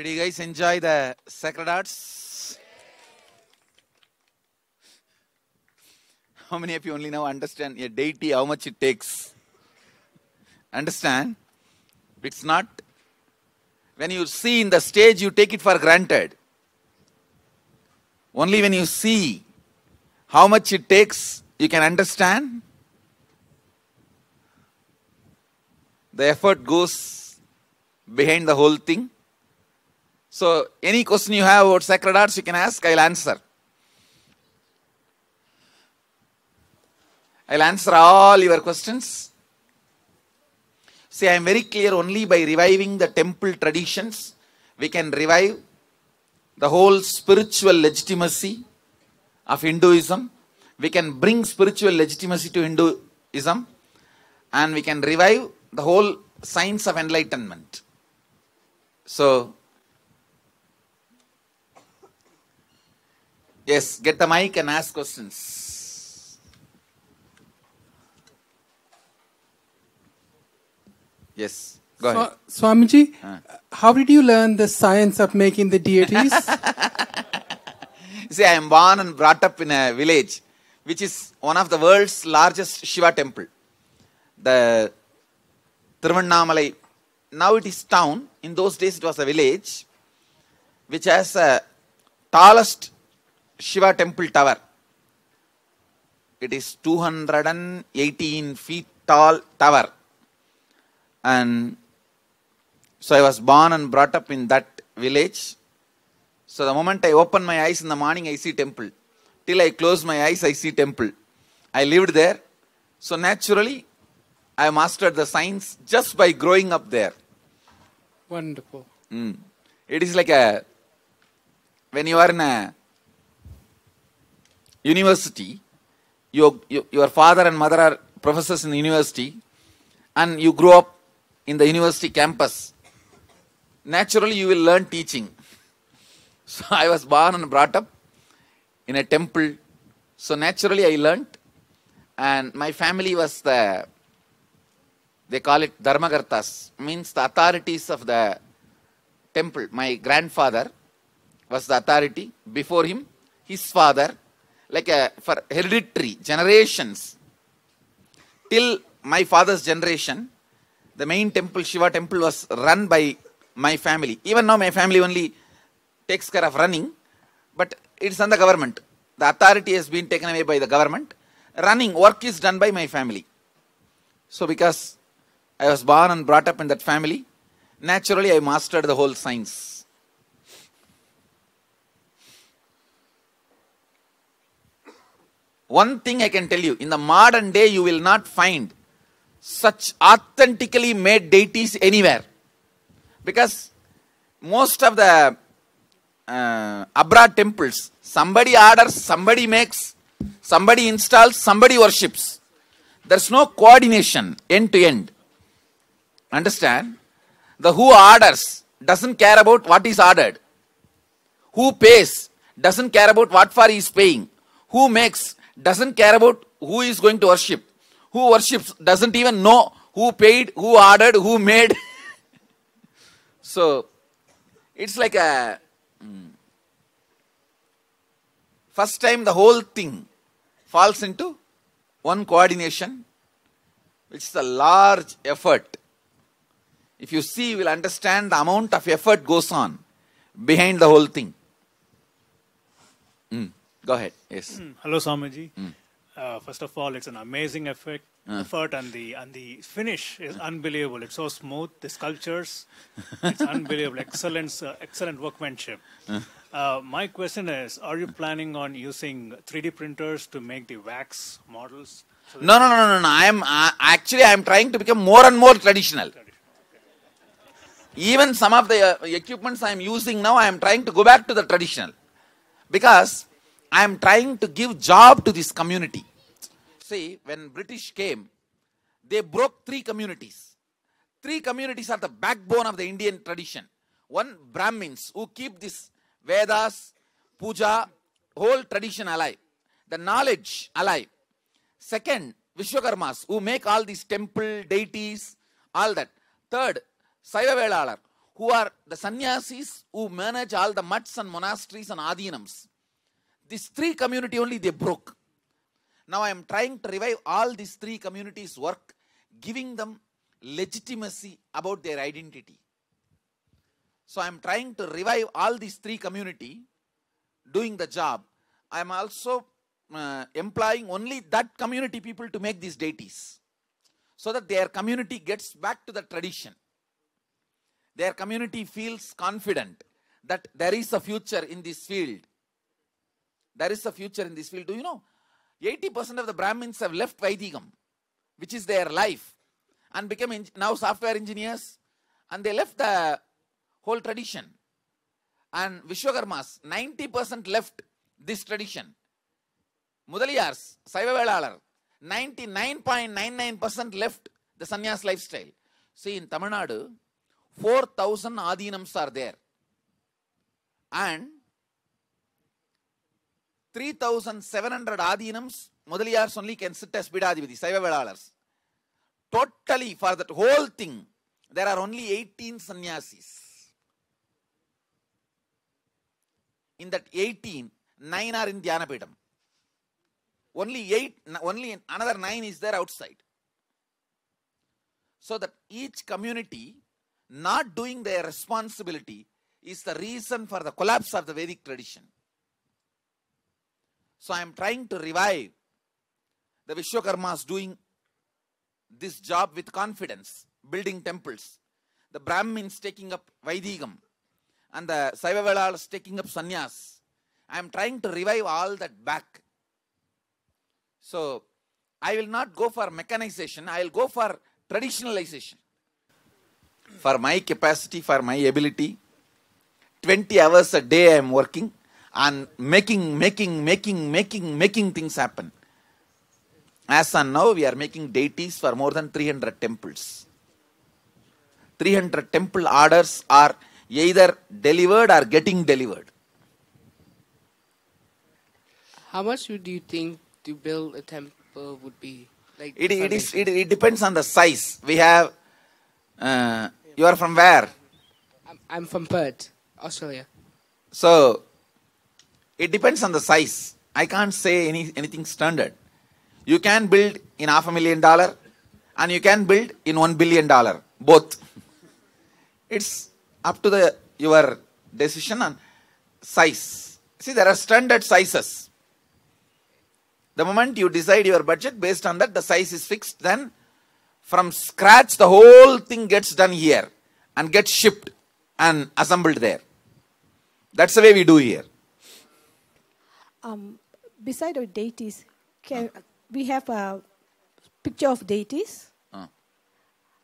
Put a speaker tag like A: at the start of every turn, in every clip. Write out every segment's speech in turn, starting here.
A: Did you guys enjoy the sacred arts? How many of you only now understand a deity, how much it takes? Understand? It's not. When you see in the stage, you take it for granted. Only when you see how much it takes, you can understand. The effort goes behind the whole thing. So, any question you have about sacred arts, you can ask, I'll answer. I'll answer all your questions. See, I am very clear, only by reviving the temple traditions, we can revive the whole spiritual legitimacy of Hinduism. We can bring spiritual legitimacy to Hinduism, and we can revive the whole science of enlightenment. So, yes, get the mic and ask questions. Yes, go ahead.
B: Swamiji, how did you learn the science of making the deities?
A: See, I am born and brought up in a village which is one of the world's largest Shiva temple. The Tiruvannamalai, now it is town. In those days it was a village which has the tallest Shiva temple tower. It is 218 feet tall tower. And so I was born and brought up in that village. So the moment I open my eyes in the morning, I see temple. Till I close my eyes, I see temple. I lived there. So naturally, I mastered the science just by growing up there.
B: Wonderful.
A: It is like when you are in a university, your father and mother are professors in the university, and you grow up in the university campus. Naturally, you will learn teaching. So I was born and brought up in a temple. So naturally, I learned. And my family was they call it Dharmagartas, means the authorities of the temple. My grandfather was the authority. Before him, his father, like for hereditary generations. Till my father's generation, the main temple, Shiva temple, was run by my family. Even now, my family only takes care of running, but it's on the government. The authority has been taken away by the government. Running, work is done by my family. So because I was born and brought up in that family, naturally I mastered the whole science. One thing I can tell you, in the modern day you will not find such authentically made deities anywhere. Because most of the abroad temples, somebody orders, somebody makes, somebody installs, somebody worships. There's no coordination end to end. Understand? The who orders doesn't care about what is ordered. Who pays doesn't care about what for he is paying. Who makes doesn't care about who is going to worship. Who worships doesn't even know who paid, who ordered, who made. So, it's like a first time the whole thing falls into one coordination, which is a large effort. If you see, you will understand the amount of effort goes on behind the whole thing. Go ahead. Yes.
C: Hello, Swamiji. First of all, it's an amazing effort, and the finish is unbelievable. It's so smooth. The sculptures, it's unbelievable. Excellent workmanship. My question is: are you planning on using 3D printers to make the wax models? So
A: No. I am trying to become more and more traditional. Even some of the equipments I am using now, I am trying to go back to the traditional, because I am trying to give job to this community. See, when British came, they broke 3 communities. 3 communities are the backbone of the Indian tradition. One, Brahmins, who keep this Vedas, Puja, whole tradition alive. The knowledge alive. Second, Vishwakarmas, who make all these temple, deities, all that. Third, Saiva Velalar, who are the sannyasis who manage all the mutts and monasteries and adhinams. These three community only they broke. Now I am trying to revive all these three communities' work, giving them legitimacy about their identity. So I am trying to revive all these three community, doing the job. I am also employing only that community people to make these deities, so that their community gets back to the tradition. Their community feels confident that there is a future in this field. There is a future in this field. Do you know? 80% of the Brahmins have left Vaidikam, which is their life, and become now software engineers, and they left the whole tradition. And Vishwakarmas, 90% left this tradition. Mudaliyars, Saiva Velalar, 99.99% left the sannyas lifestyle. See, in Tamil Nadu, 4,000 adhinams are there. And 3,700 adhinams, Mudaliyars only can sit as Bidadi with the Saiva Velalars. Totally, for that whole thing, there are only 18 sannyasis. In that 18, 9 are in Dhyanapetham. Only another 9 is there outside. So that each community not doing their responsibility is the reason for the collapse of the Vedic tradition. So I am trying to revive the Vishwakarmas doing this job with confidence, building temples. The Brahmins taking up Vaidikam, and the Saiva Velals taking up sannyas. I am trying to revive all that back. So I will not go for mechanization, I will go for traditionalization. For my capacity, for my ability, 20 hours a day I am working and making things happen. As on now, we are making deities for more than 300 temples. 300 temple orders are either delivered or getting delivered.
D: How much would you think to build a temple would be? Like
A: it depends on the size. We have, you are from where?
D: I'm from Perth, Australia.
A: So, it depends on the size. I can't say anything standard. You can build in $500,000 and you can build in $1 billion. Both. It's up to your decision and size. See, there are standard sizes. The moment you decide your budget, based on that, the size is fixed. Then, from scratch, the whole thing gets done here and gets shipped and assembled there. That's the way we do here.
E: Beside our deities, we have a picture of deities.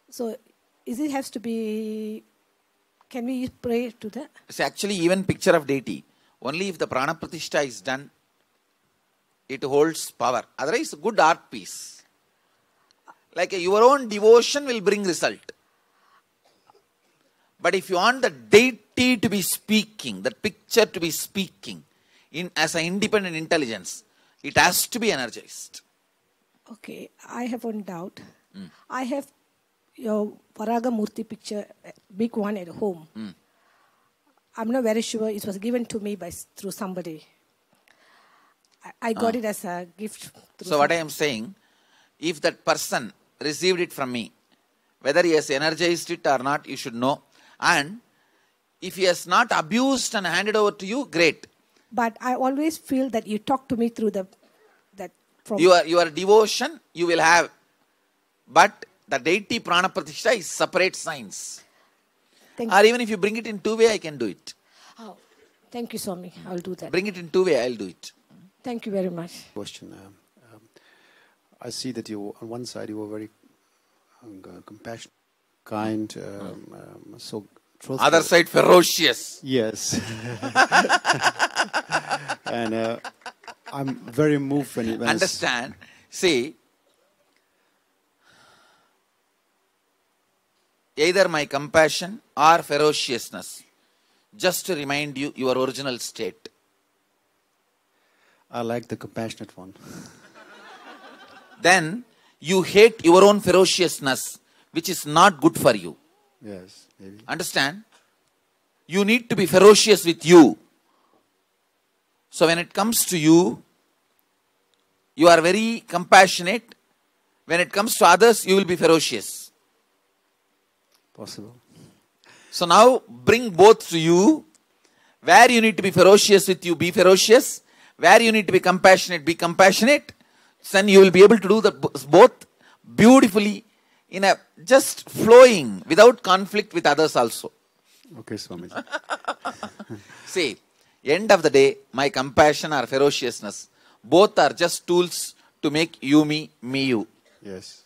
E: So, has to be? Can we pray to that?
A: See, actually, even picture of deity, only if the prana pratishtha is done, it holds power. Otherwise, good art piece. Like your own devotion will bring result. But if you want the deity to be speaking, the picture to be speaking, as an independent intelligence, it has to be energized.
E: Okay, I have one doubt. I have your Varaga Murti picture, big one at home. I'm not very sure. It was given to me through somebody. I got it as a gift.
A: So what I am saying, if that person received it from me, whether he has energized it or not, you should know. And if he has not abused and handed over to you, great.
E: But I always feel that you talk to me through
A: your devotion you will have. But the deity prana pratishtha is separate science. Or even if you bring it in two-way, I can do it.
E: Oh, thank you, Swami. I'll do that.
A: Bring it in two-way, I'll do it.
E: Thank you very much.
F: Question. I see that you, on one side, you were very compassionate, kind, so truthful.
A: Other side, ferocious.
F: Yes. And I'm very moved when
A: understand. See, either my compassion or ferociousness, just to remind you your original state.
F: I like the compassionate one.
A: Then you hate your own ferociousness, which is not good for you.
F: Yes, maybe.
A: Understand? you need to be ferocious with you. So when it comes to you, you are very compassionate. When it comes to others, you will be ferocious.
F: Possible.
A: So now bring both to you. Where you need to be ferocious with you, be ferocious. Where you need to be compassionate, be compassionate. Then you will be able to do the both beautifully in a just flowing without conflict with others also.
F: Okay, Swamiji.
A: See, end of the day, my compassion or ferociousness, both are just tools to make you me, me you.
F: Yes.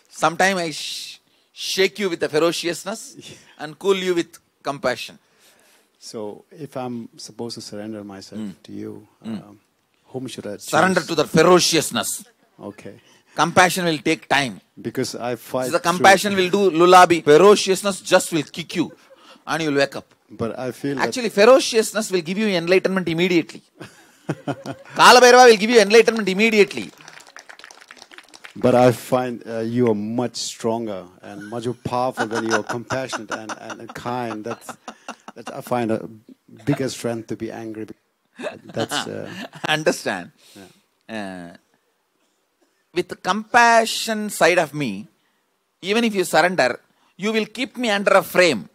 A: Sometimes I shake you with the ferociousness and cool you with compassion.
F: So, if I'm supposed to surrender myself to you, whom should I choose?
A: Surrender to the ferociousness.
F: Okay.
A: Compassion will take time.
F: Because I fight.
A: So the compassion will do lullaby. Ferociousness just will kick you and you will wake up.
F: But I feel
A: actually ferociousness will give you enlightenment immediately. Kalabhairava will give you enlightenment immediately.
F: But I find you are much stronger and much more powerful when you are compassionate and kind. That I find a bigger strength to be angry. That's
A: understand. Yeah. With the compassion side of me, even if you surrender, you will keep me under a frame.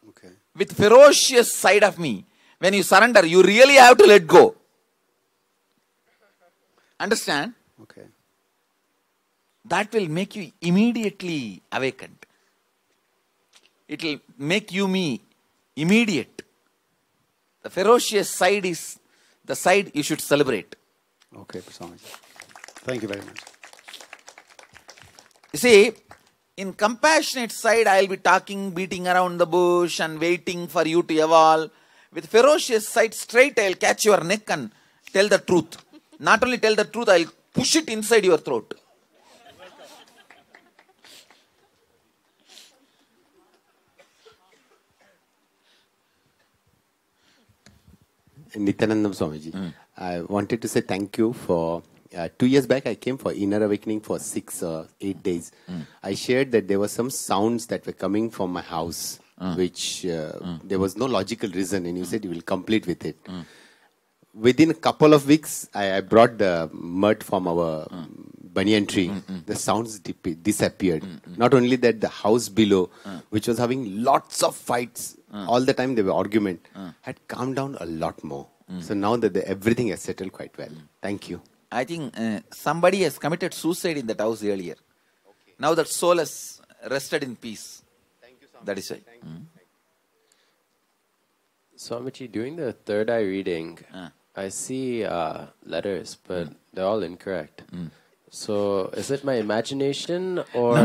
F: Okay.
A: With ferocious side of me, when you surrender, you really have to let go. Understand?
F: Okay.
A: That will make you immediately awakened. It will make you me immediate. The ferocious side is the side you should celebrate.
F: Okay, Swamiji. Thank you very much.
A: You see, in compassionate side, I will be talking, beating around the bush and waiting for you to evolve. With ferocious side, straight I will catch your neck and tell the truth. Not only tell the truth, I will push it inside your throat.
G: Nithyananda Swamiji, I wanted to say thank you for 2 years back. I came for Inner Awakening for 6 or 8 days. I shared that there were some sounds that were coming from my house, which there was no logical reason, and you said you will complete with it. Within a couple of weeks, I brought the mud from our banyan tree. The sounds disappeared. Not only that, the house below, which was having lots of fights, all the time there were arguments, had calmed down a lot more. So now that everything has settled quite well. Thank you.
A: I think somebody has committed suicide in that house earlier. Okay. Now that soul has rested in peace.
G: Thank you, Swamiji.
A: That is why.
H: Swamiji, during the third eye reading, I see letters, but they're all incorrect. So, is it my imagination or...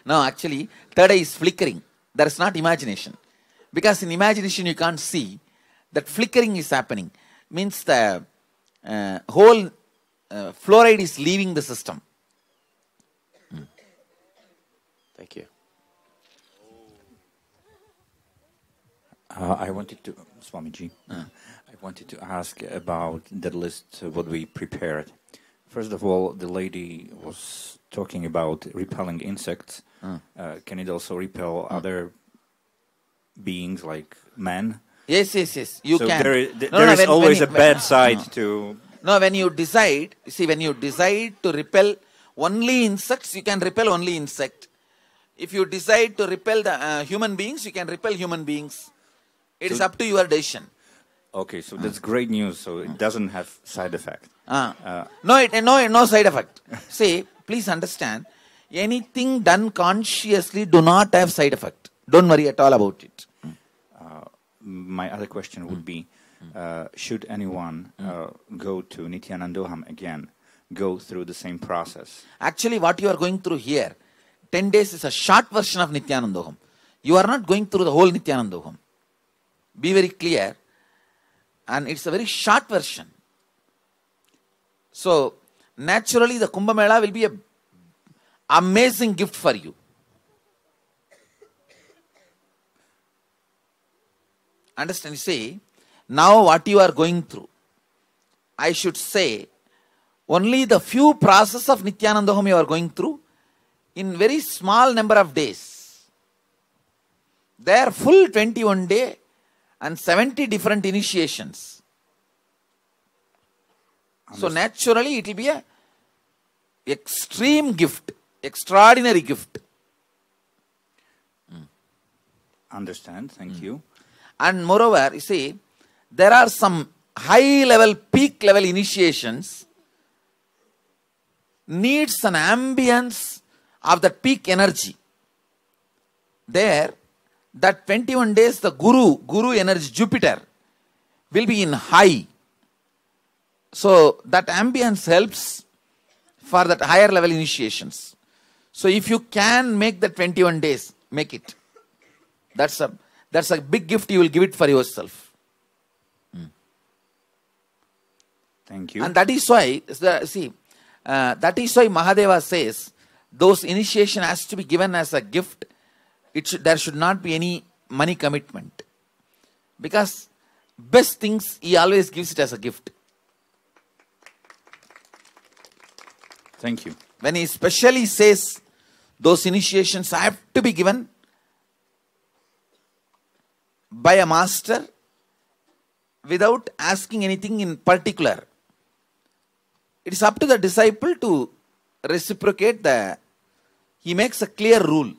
A: No, actually, third eye is flickering. There is not imagination. Because in imagination you can't see. That flickering is happening. Means the whole fluoride is leaving the system.
H: Thank you.
I: I wanted to, Swamiji, I wanted to ask about the list, what we prepared. First of all, the lady was talking about repelling insects. Can it also repel other beings like men?
A: Yes. You
I: so
A: can.
I: There is always a bad side to...
A: No, when you decide, when you decide to repel only insects, you can repel only insect. If you decide to repel the human beings, you can repel human beings. It is up to your decision.
I: Okay, so that's great news. So it doesn't have side effect.
A: No side effect. See, please understand, anything done consciously do not have side effect. Don't worry at all about it.
I: My other question would be, should anyone go to Nithyanandaham again, go through the same process?
A: Actually, what you are going through here, 10 days is a short version of Nithyanandaham. You are not going through the whole Nithyanandaham. Be very clear. And it's a very short version. So, naturally the Kumbh Mela will be an amazing gift for you. Understand? See, now what you are going through, I should say, only the few process of Nithyanandaham you are going through, in very small number of days. Their full 21 day and 70 different initiations. So naturally it will be a extreme gift, extraordinary gift.
I: Understand, thank you.
A: And moreover, you see, there are some high level, peak level initiations needs an ambience of that peak energy. There, that 21 days, the Guru energy, Jupiter, will be in high. So that ambience helps for that higher level initiations. So if you can make the 21 days, make it. That's a big gift you will give it for yourself.
I: Thank you.
A: And that is why, that is why Mahadeva says, those initiation has to be given as a gift. There should not be any money commitment. Because best things, he always gives it as a gift.
I: Thank you.
A: When he specially says, those initiations have to be given by a master without asking anything in particular. It is up to the disciple to reciprocate he makes a clear rule.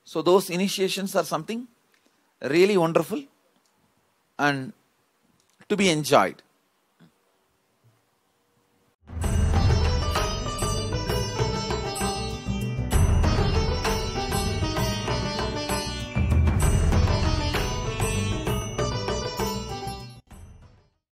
A: So those initiations are something really wonderful and to be enjoyed.